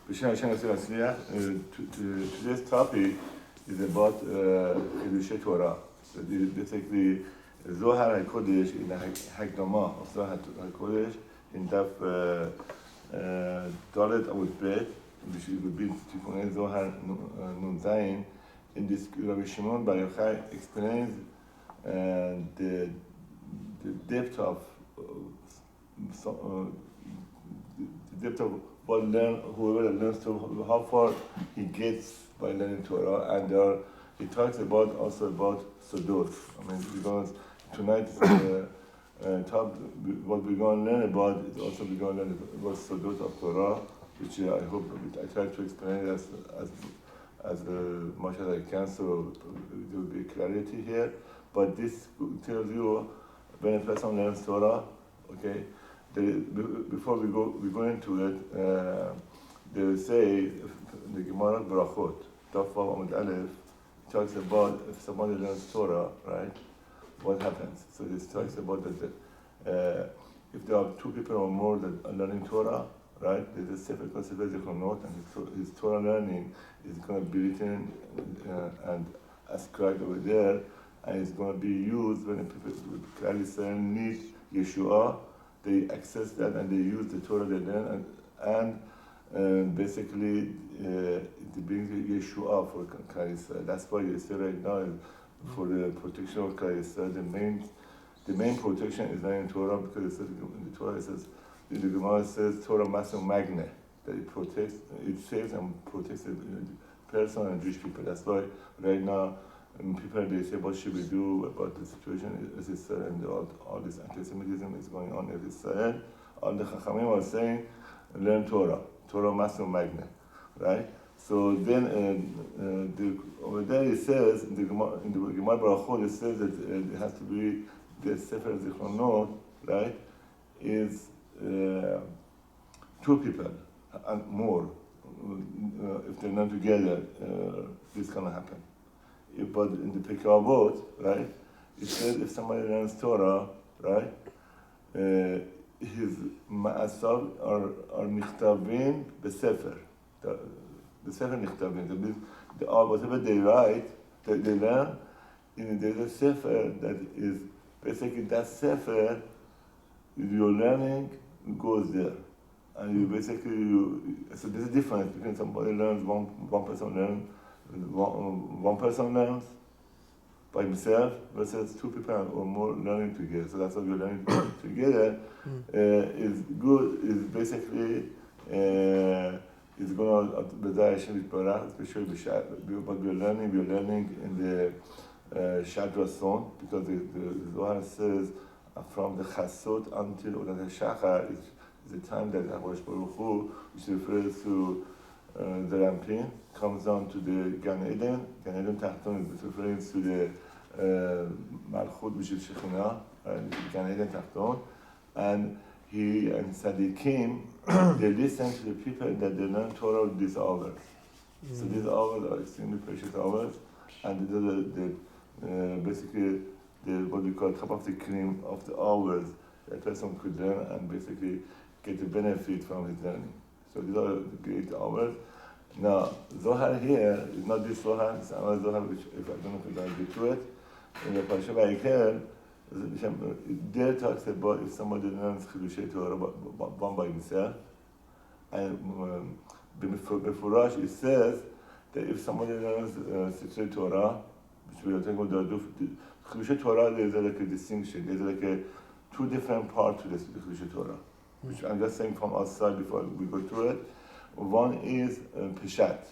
Today's topic is about Chidushei Torah. So basically, Zohar HaKodesh in the Hakdama of Zohar HaKodesh in Daf Dalet Amud Bet, which would be Tikunei Zohar Nun Zayin. In this, Rabbi Shimon Bar Yochai explains the depth of what whoever learns to how far he gets by learning Torah, and he talks about also about Sodot. I mean, because tonight what we're going to learn about is also we're going to learn about Sodot of Torah, which I hope I try to explain it as much as I can, so there will be clarity here. But this tells you when a person learns Torah, okay. Before we go into it, they will say the Gemara Brachot, Daf Vav Amud Aleph, talks about if somebody learns Torah, right? What happens? So this talks about that if there are two people or more that are learning Torah, right? There's a sefer called Sefer Zichronot, and his Torah learning is going to be written and ascribed over there, and it's going to be used when the people clearly say need Yeshua. They access that and they use the Torah they learn, and basically it brings Yeshua for Klal Yisrael. That's why you say right now for the protection of Klal Yisrael, the main protection is learning Torah, because it says in the Torah, it says, the Gemara says Torah Masim Magne, that it saves and protects the person and Jewish people. That's why right now people, they say, what should we do about the situation as Israel, and all this anti-Semitism is going on as Israel. All the Chachamim are saying, learn Torah Masim Magne, right? So then over there it says, in the Gemara Barachot, it says that it has to be the Sefer Zichronot, right, is two people and more. If they're not together, this can happen. But in the Pirkei Avot, right, it says if somebody learns Torah, right, his ma'asav are nichtavin b'sefer. The sefer nichtavin. That means whatever they write, they learn, there's a sefer that is basically that sefer. Your learning goes there, and you basically so there's a difference between somebody learns one person learns. One person learns by himself versus two people or more learning together. So that's what we're learning together is good. Is basically is going to B'day Hashem Yitbarach, especially but we're learning in the Shad Rason, because the Zohar says from the Chasot until Olat HaShachar is the time that HaKadosh Baruch Hu, which refers to the Rampin, comes down to the Gan Eden. Gan Eden Tachton is referring to the Malchut, which is Shekhinah, Gan Eden Tachton. And he and Tzadikim, they listen to the people that they learn Torah with these hours. So these hours are extremely precious hours, and basically what we call top of the cream of the hours that a person could learn and basically get the benefit from his learning. So these are the great hours. Now, Zohar here is not this Zohar, it's another Zohar, which if I don't know if I'm going to get to it. In the Parashat Vayikra, there talks about if somebody learns Chidushei Torah one by himself, and before it says that if somebody learns Chidushei Torah, which we are talking about, Chidushei Torah, there's like a distinction, there's like two different parts to the Chidushei Torah, which I'm just saying from outside before we go through it. One is Peshat,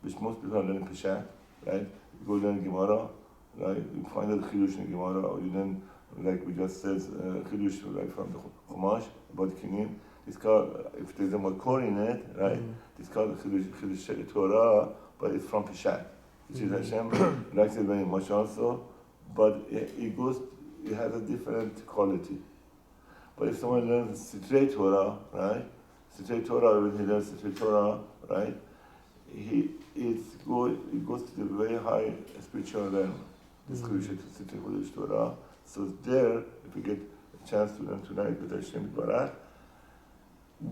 which most people are learning Peshat, right? You go learn Gemara, right? You find out Chidush in Gemara, or you learn, like we just said, Chidush right from the Chumash about Kinim. It's called, if there's a Makor in it, right? It's called Chidush Torah, but it's from Peshat, which is Hashem likes it very much also, but it has a different quality. But if someone learns Sitrei Torah, right? Sitrei Torah, when he learns Sitrei Torah, right? It goes to the very high spiritual realm. This Sitrei Torah. So there, if we get a chance to learn tonight with Hashem Barak,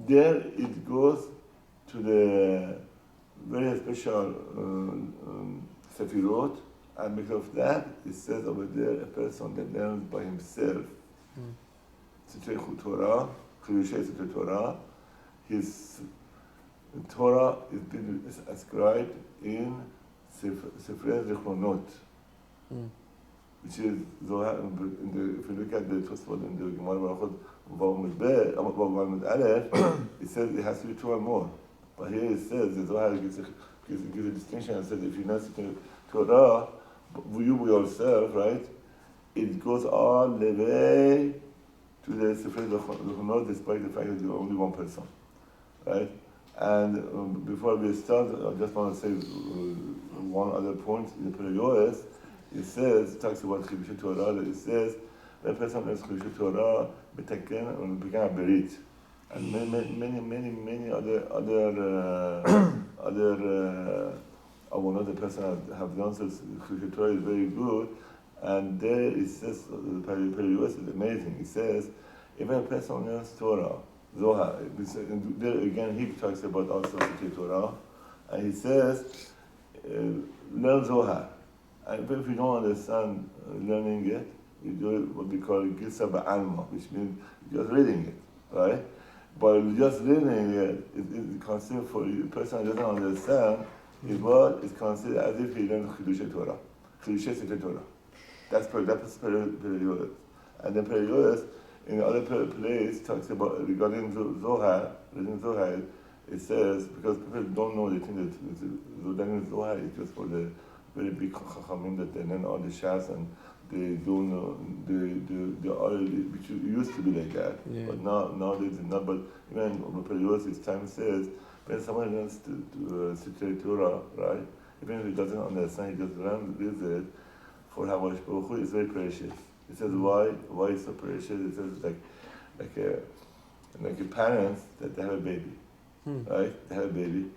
there it goes to the very special Sefirot, and because of that, it says over there, a person that learns by himself, Sifrei Torah, Chidushei Sifrei Torah, his Torah is ascribed in Sifrei Zichronot, which is Zohar. If you look at the Tosfot in the Gemara Barachot, Vav Aleph, it says it has to be 2 or more. But here it says the Zohar gives a distinction and says if you're not sitting Torah, you by yourself, right? It goes all the way to the Sifrei Zichronot, despite the fact that you're only one person, right? And before we start, I just want to say one other point in the Perigores. It talks about Chidushei Torah, that it says, when a person learns Chidushei Torah, Betaken and become a Berit. And many other avonot the person have done, so Chidushei Torah is very good. And there it says, the Perigores is amazing. It says, if a person learns Torah, Zohar, there again he talks about also Chidushei Torah, and he says, learn Zohar. And if you don't understand learning it, you do what we call Gilsa Ba'alma, which means just reading it, right? But just reading it is considered for a person who doesn't understand, is considered as if he learned Chidushei Torah, Chidushei Sifrei Torah. That's Perigores. And then Perigores, in the other place, talks about regarding Zohar, reading Zohar, it says, because people don't know, they think that Zohar is just for the very big chachamim that they learn all the shas and they don't know the other, which used to be like that, but nowadays it's not. But even Perigores' time says when someone learns to Sifrei Torah, right? Even if he doesn't understand, he just reads it. For Havash Baruch Hu, it's very precious. It says why it's so precious. It says like a parents that they have a baby, right? They have a baby,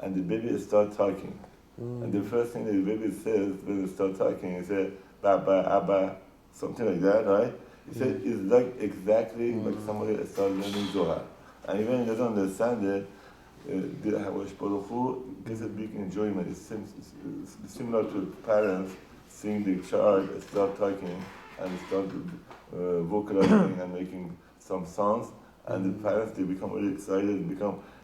and the baby starts talking. And the first thing that the baby says when they start talking, he says, Baba, Abba, something like that, right? He said it's like exactly like somebody that started learning Zohar. And even if he doesn't understand it, the Havash Baruch Hu gets a big enjoyment. It's similar to parents seeing the child start talking and start vocalizing and making some sounds. And the parents, they become really excited,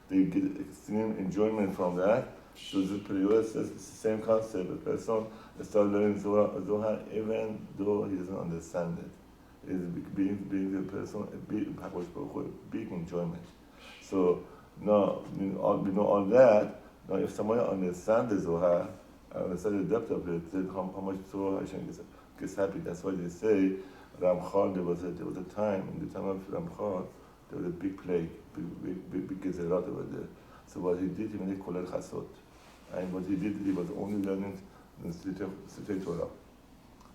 they get extreme enjoyment from that. So the Perigores says it's the same concept. A person starts learning Zohar even though he doesn't understand it. It is being the person a big enjoyment. So now we know all that. Now if someone understands the Zohar, understands the depth of it, then how much Zohar Hashem gets happy. That's why they say Ramchal, there was a time, in the time of Ramchal, there was a big plague, big gezerot over there. So what he did, he made kolel chasot. And what he did, he was only learning Sifrei Torah.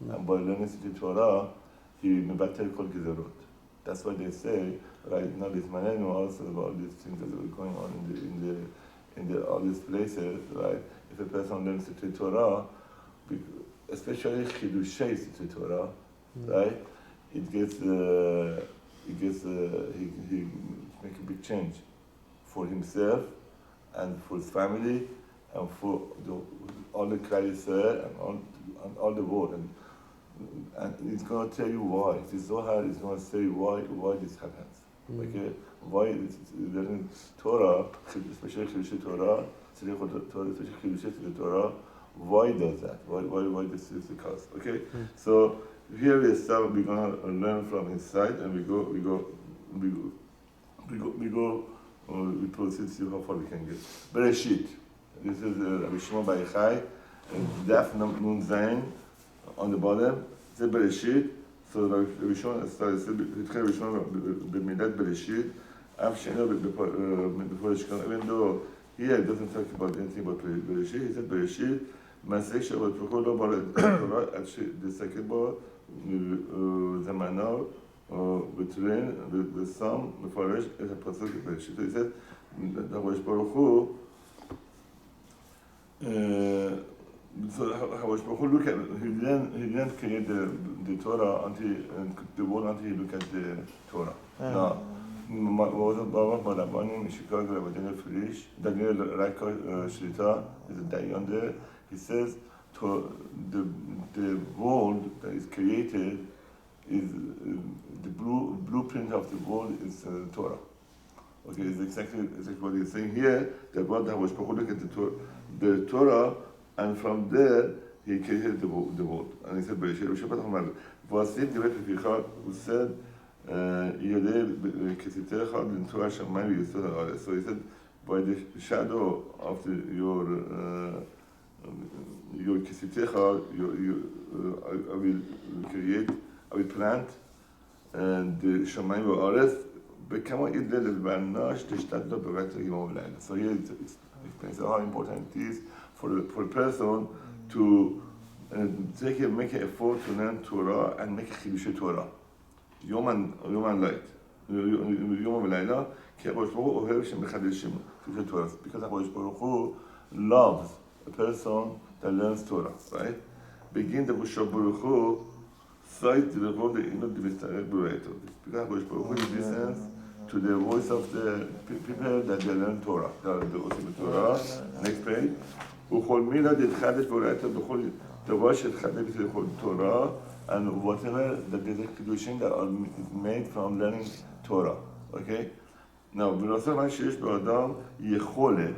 And by learning Sifrei Torah, he mevatel kol gezerot. That's why they say, right now, this manenu also about these things that are going on in all these places, right? If a person learns Sifrei Torah, especially Chidushei Sifrei Torah, right? He make a big change for himself and for his family and for all the Klal Yisrael and all the world. And it's going to tell you why. The Zohar is going to say why this happens. Okay? Why learning Torah, especially Chidushei Torah, especially Chidushei Torah, why does that? Why this is the cause? Okay? So here we're going to learn from his side, and we proceed to see how far we can get. Bereshit. This is Rabbi Shimon Bar Yochai, Daf Nun Zayin on the bottom. It's Bereshit. So Rabbi Shimon started Rabbi Shimon b'milat Bereshit. Av she'eno before Shkan. Even though here it doesn't talk about anything about Bereshit, he said Bereshit. Masech Shabbat V'chol lo bar Torah at the second bar Zamanav. Between the Psalm, the Farish, is a pasuk in Bereshit. So he said, Havash Baruch Hu. So Havash Baruch Hu he didn't create the Torah until the world until he looked at the Torah. Now in Chicago, Daniel Raka Shlita is a Dayan. He says to the world that is created is the blueprint of the world is Torah. Okay, it's exactly what he's saying here. That God was look at the Torah, and from there he created the world. And he said, "Vasid divet lefichad," who said, "Yodei kesitecha l'Torah shamayim v'yisod haaretz." So he said, by the shadow of your kesitecha, I will create, I will plant, and the shamayim v'haaretz. So here it explains how important it is for a person to make an effort to learn Torah and make a chidush Torah. Yom and light. Yom v'layla. Ki HaKadosh Baruch Hu ohev shemechadeshim chidush Torah. Because HaKadosh Baruch Hu loves a person that learns Torah, right? Begin the Moshe Baruch Hu side the road the inod the mistarek b'reito. Because HaKadosh Baruch Hu listens to the voice of the people that they learn Torah. The Osim Torah. Next page. וכל מילה דתחדש בראיתו בכל דבר שתחדש בכל Torah, and whatever that is a kedushin that are made from learning Torah. Okay? Now, בנוסף מה שיש באדם יכולת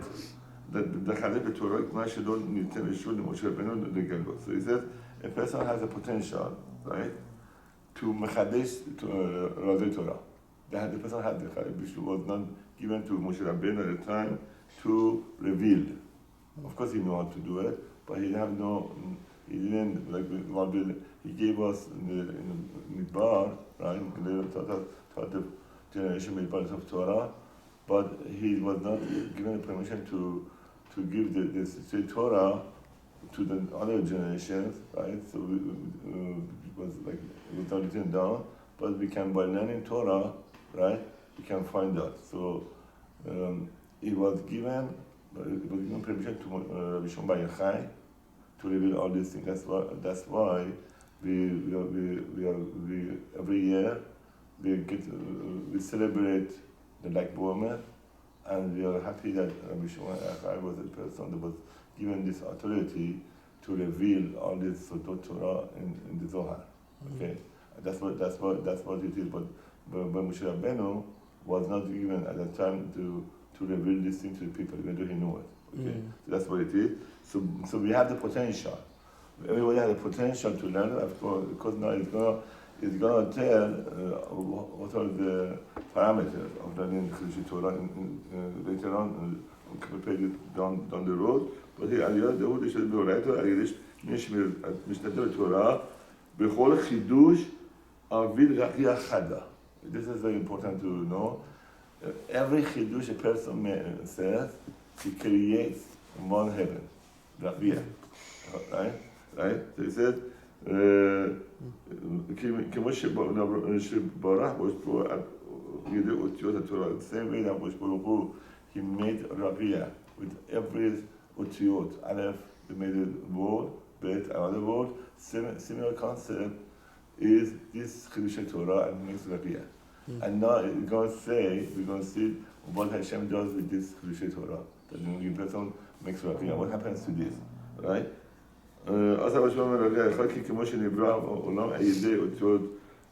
לחדש בתורה מה שלא ניתן רשות למשה רבנו לגלות. So he says, a person has a potential, right, to מחדש רזי Torah. The person had the which was not given to Moshe Rabbeinu at the time to reveal. Of course, he knew how to do it, but he didn't like he gave us in the Midbar, right? Taught the generation Midbar of Torah, but he was not given the permission to give the Torah to the other generations, right? So it was not written down, but we can, by learning Torah, right, we can find out. So it was given permission to Rabbi Shimon Bar Yochai to reveal all these things. That's why we every year we celebrate the Lag BaOmer, and we are happy that Rabbi Shimon Bar Yochai was the person that was given this authority to reveal all this Torah in the Zohar. Okay, that's what it is. But Moshe Rabbeinu was not given at that time to reveal this thing to the people, even though he knew it. Okay, so that's what it is. So we have the potential. Everybody has the potential to learn it, of course, because now it's gonna tell what are the parameters of learning the Torah later on, pages down the road. But here, Aliyah Dawood is the writer. Aliyah Mishnah Torah b'chol chidush avil rachia chada. This is very important to know. Every chidush a person says, he creates one heaven, rachia, right? So he said, כמו שברח בו ידי אותיות התורה, the same way that ברוך הוא, he made rachia with every otiyot. Aleph, he made a word, bet, another word. Similar concept is this chidush Torah and makes rachia. And now we're going to see what Hashem does with this chidush Torah. That the person makes rachia. What happens to this, right? אז אבל שמע מרגע אחד כי כמו שנברא העולם על ידי אותיות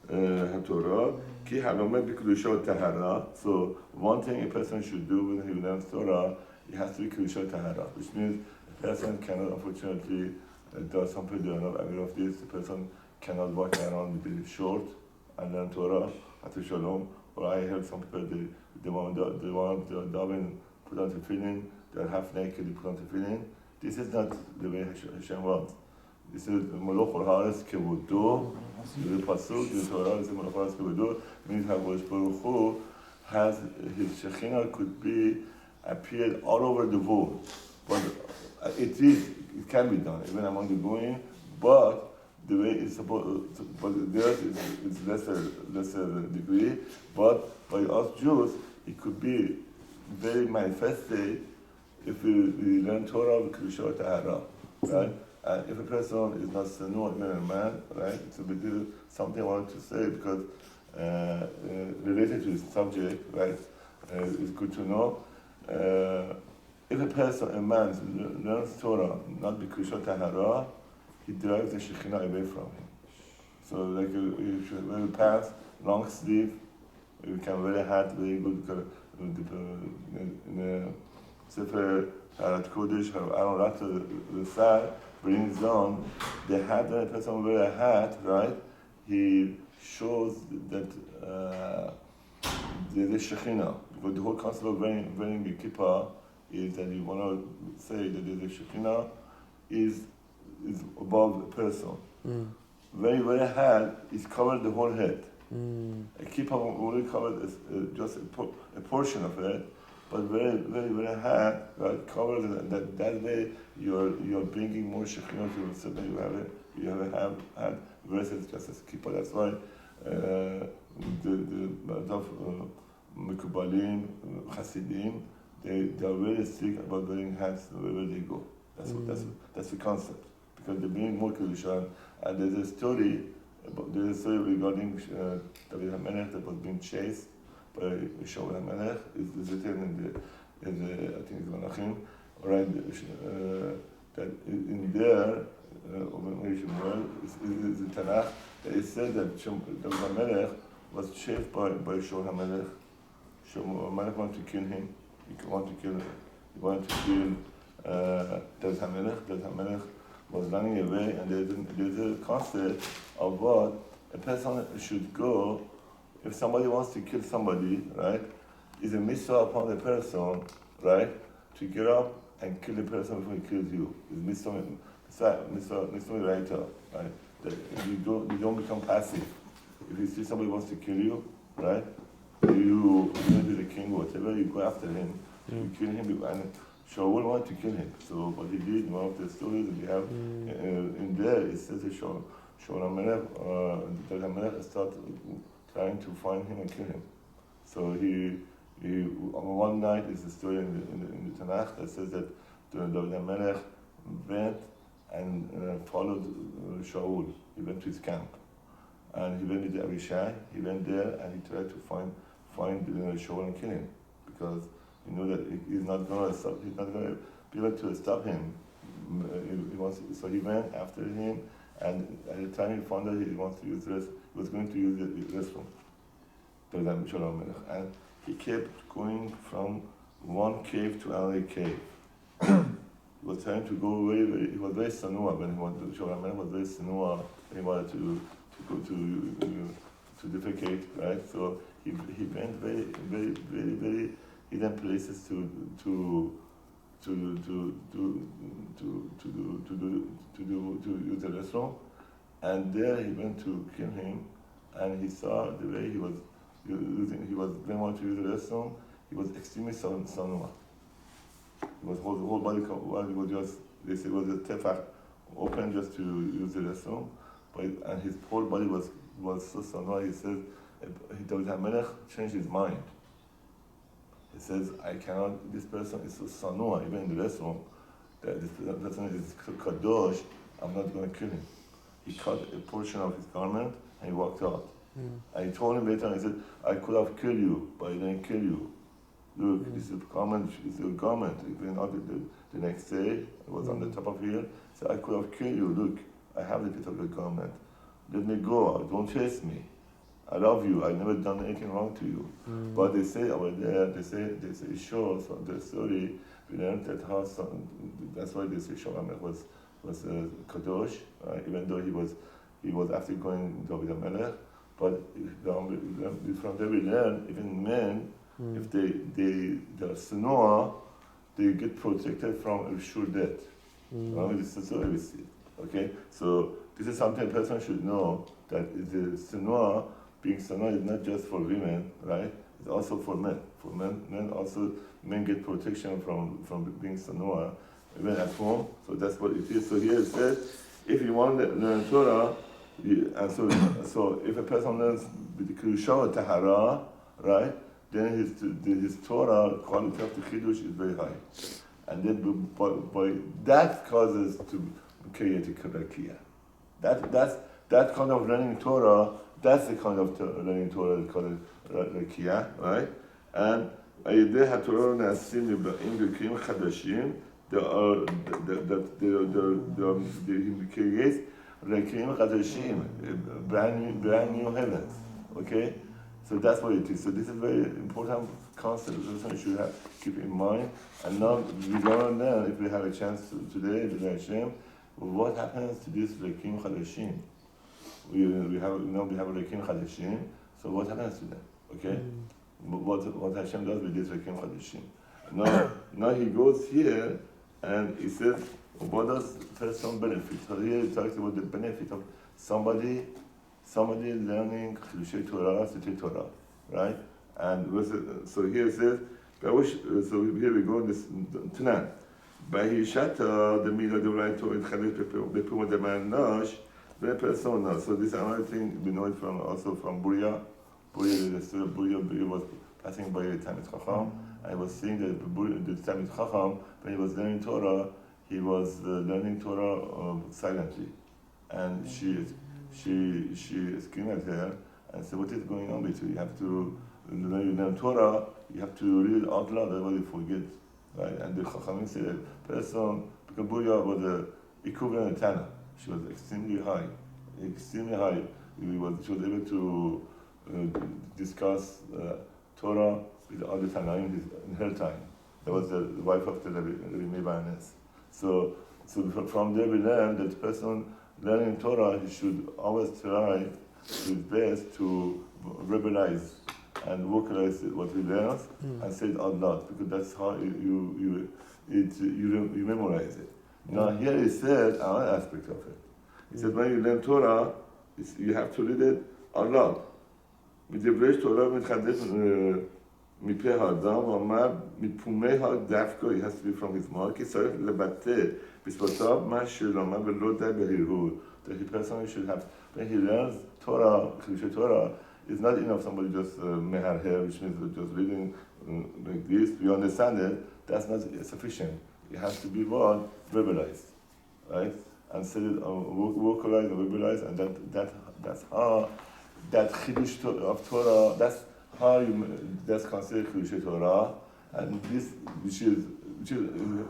התורה כי הלומד בקדושה וטהרה. So one thing a person should do when he learns Torah, he has to be קדושה וטהרה, which means a person cannot, unfortunately, there are some people who are not aware of this. The person cannot walk around with a short and learn Torah at Shalom. Or I heard some people they want to daven, put on tefillin, they're half naked, they put on tefillin. This is not the way Hashem wants. This is Moloch Haaretz Kevodo. The pasuk, the Torah is Moloch Haaretz Kevodo. Means HaKadosh Baruch Hu has his Shekhinah could be appeared all over the world, but it can be done even among the Goyim. But the way it's supposed, but there is lesser degree. But by us Jews, it could be very manifested. If we learn Torah with Kedusha Tahara, right? And if a person is not Sanu, even a man, right? It's a big deal. Something I wanted to say because related to this subject, right? It's good to know. If a man learns Torah, not Bikushot Tahara, he drives the Shekhinah away from him. So like you should wear pants, long sleeve, you can wear a hat, very good. In the Sefer Harat Kodesh, Aaron Ratta, the Sar brings down the hat. When a person wears a hat, right, he shows that there's a Shekhinah. Because the whole concept of wearing a kippah is that you want to say that there's a Shekhinah is above a person. When you wear a hat, it's covered the whole head. A kippah only covers just a portion of it, but when you wear a hat, right, covers it. That way you're bringing more Shekhinah to yourself. You have a hat versus just a kippah. That's why the Mekubalim, Hasidim, they are very strict about wearing hats wherever they go. That's the concept, because they bring more kedusha. And there's a story regarding David HaMelech that was being chased by Shaul HaMelech. It's written in the I think it's Malachim, right? That in there, is in Tanakh, that it said that David HaMelech was chased by Shaul HaMelech. Shaul HaMelech wanted to kill him. He wanted to kill David HaMelech. David HaMelech was running away, and there's a concept of what a person should go if somebody wants to kill somebody, right? Is a mitzvah upon the person, right, to get up and kill the person before he kills you. It's mitzvah right? That you don't become passive. If you see somebody wants to kill you, right, you be the king or whatever, you go after him, you kill him, and Shaul wanted to kill him. So what he did, in one of the stories that we have in there, it says that Shaul HaMelech started trying to find him and kill him. So he on one night, is the story in the Tanakh that says that David HaMelech went and followed Shaul. He went to his camp, and he went with Abishai. He went there and he tried to find Shaul and kill him, because he knew that he's not going to be able to stop him. So he went after him, and at the time he found out he wants to use he was going to use the restroom. And he kept going from one cave to another cave. He was trying to go he was very sanua when he wanted to, Shaul was very sanua when he wanted to go to defecate, right? So he went very, very, very, very hidden places to use the restroom, and there he went to kill him, and he saw the way he was going on to use the restroom. He was extremely sanua. His whole body was just, they say, was a tefach open just to use the restroom, and his whole body was so sanua. He says David HaMelech changed his mind. He says, this person is so sanua, even in the restroom, that this person is kadosh, I'm not going to kill him. He cut a portion of his garment and he walked out. And he told him later, and he said, I could have killed you, but I didn't kill you. Look, this is a garment. He went out the next day, it was on the top of here. He said, I could have killed you. Look, I have the bit of your garment. Let me go. Don't chase me. I love you. I've never done anything wrong to you. But they say over there, they say it shows from the story, we learned that that's why they say Shaul HaMelech was kadosh, even though he was after going David HaMelech. But from there we learn, even men, if they're sanua, they get protected from a sure death. This is so we see. Okay, so this is something a person should know, that the sanua, being sanua is not just for women, right? It's also for men. For men also, men get protection from being sanua, even at home. So that's what it is. So here it says, if you want to learn Torah, so if a person learns with the kedusha tahara, right, then his Torah quality of the chidush is very high, and then by that causes to create a karakia. That kind of learning Torah That's the kind of learning Torah called Rakia, right? And they had Torah Nasim Ibn Chadashim. They create Rakim Chadashim, brand new heavens. Okay, so that's what it is. So this is a very important concept that you should have keep in mind. And now we're gonna learn, if we have a chance today, with Hashem, what happens to this Rakim Chadashim. We have Rekim Chadashim. So what happens to them? Okay, what Hashem does with this Rekim Chadashim? Now he goes here and he says, what does first some benefit? So here he talks about the benefit of somebody learning Chidushay Torah, Sitei Torah, right? And so here it says, so here we go in this Tanan. Bahishata the milah the right to inchalit bepum the manash. Persona. So this is another thing we know it from also from Buria. Buria was passing by the Talmid Chacham, and he was seeing that the Talmid Chacham, when he was learning Torah, he was learning Torah silently, and she screamed at her and said, "What is going on with you? You have to, when you learn Torah, you have to read it out loud, otherwise you forget." Right? And the Chachamim said, person, because Buria was the equivalent of Tana. She was extremely high. She was able to discuss Torah with other Tanaim in her time. That was the wife of the Rebbe Baroness. So from there we learn that the person learning Torah, he should always try his best to verbalize and vocalize what he learns and say it out loud, because that's how you memorize it. Now here he said another aspect of it. He said when you learn Torah, you have to read it out loud. מדברי תורה מתחדש מפה האדם, ואמר מפומי דווקא, he has to be from his mouth, כי צריך לבטא בשפתיו מה שלומד ולא די בהרהור. That the person should have, when he learns Torah, Chidushay Torah, it's not enough somebody just meharher, which means just reading like this, we understand it, that's not sufficient. It has to be what? Verbalized, right? And said it, vocalized and verbalized, and that's how that Chidush of Torah, that's how that's considered Chidushay Torah, and this which is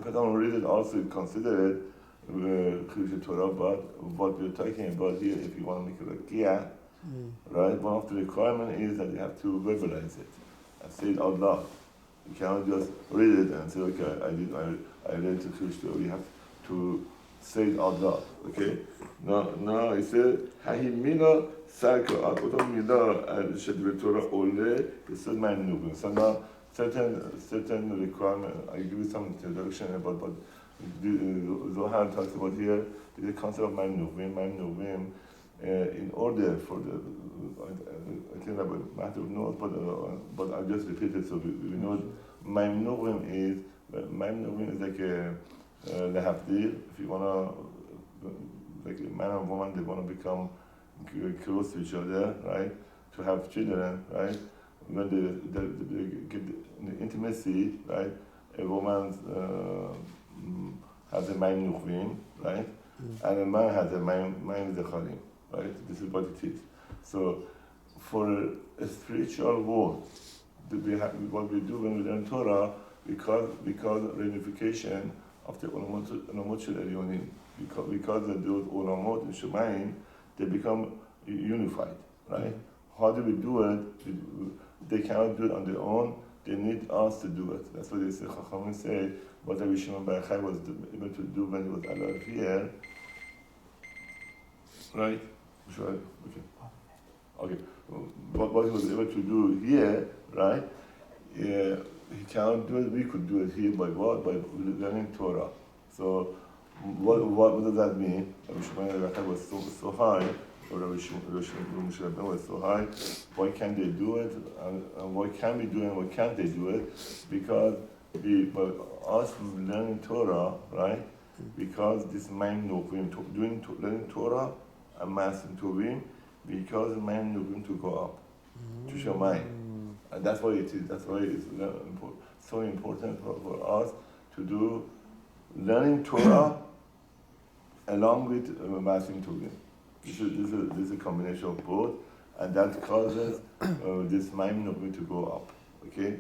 person read it also considered Chidushay Torah. But what we're talking about here, if you want to make it a Rakia, right? One of the requirements is that you have to verbalize it and say it out loud. You cannot just read it and say, okay, I read the Chidushay Torah. You have to say it out loud, okay? Now he said, Hahimina Sarko Akoto Mila Shadve Torah Ole, it's said my nubin. So now certain requirement, I give you some introduction about what the Zohar talks about here, is the concept of my nubin. In order for the, I think that matter of note, but I'll just repeat it so we know my nubin is like a lehavdil, if you want to, like a man and woman, they want to become close to each other, right? To have children, right? When they get the intimacy, right? A woman has a mayim nuchvim, right? And a man has a mayim zecharim, right? This is what it is. So, for a spiritual world, what we do when we learn Torah, because reunification of the Olamot Shel Elyonim, because those Olamot and Shemayim, they become unified, right? How do we do it? They cannot do it on their own. They need us to do it. That's what they say. Chachamim say what Rabbi Shimon Bar Yochai was able to do when he was alive here, right? Sure. Okay. What he was able to do here, right? He cannot do it. We could do it here by what? By learning Torah. So, what does that mean? Rabbi Shimon Bar Yochai was so high, or Rabbi Shimon was so high. Why can't they do it? And why can we do it? And why can't they do it? Because by us learning Torah, right? Because this mind nukvim, learning Torah and massing Tovim, because the mind nukvim to go up to Shamayim. And that's why it is. That's why it's so important for us to do learning Torah along with massing Tovim. This is a combination of both, and that causes this mind of me to go up. Okay?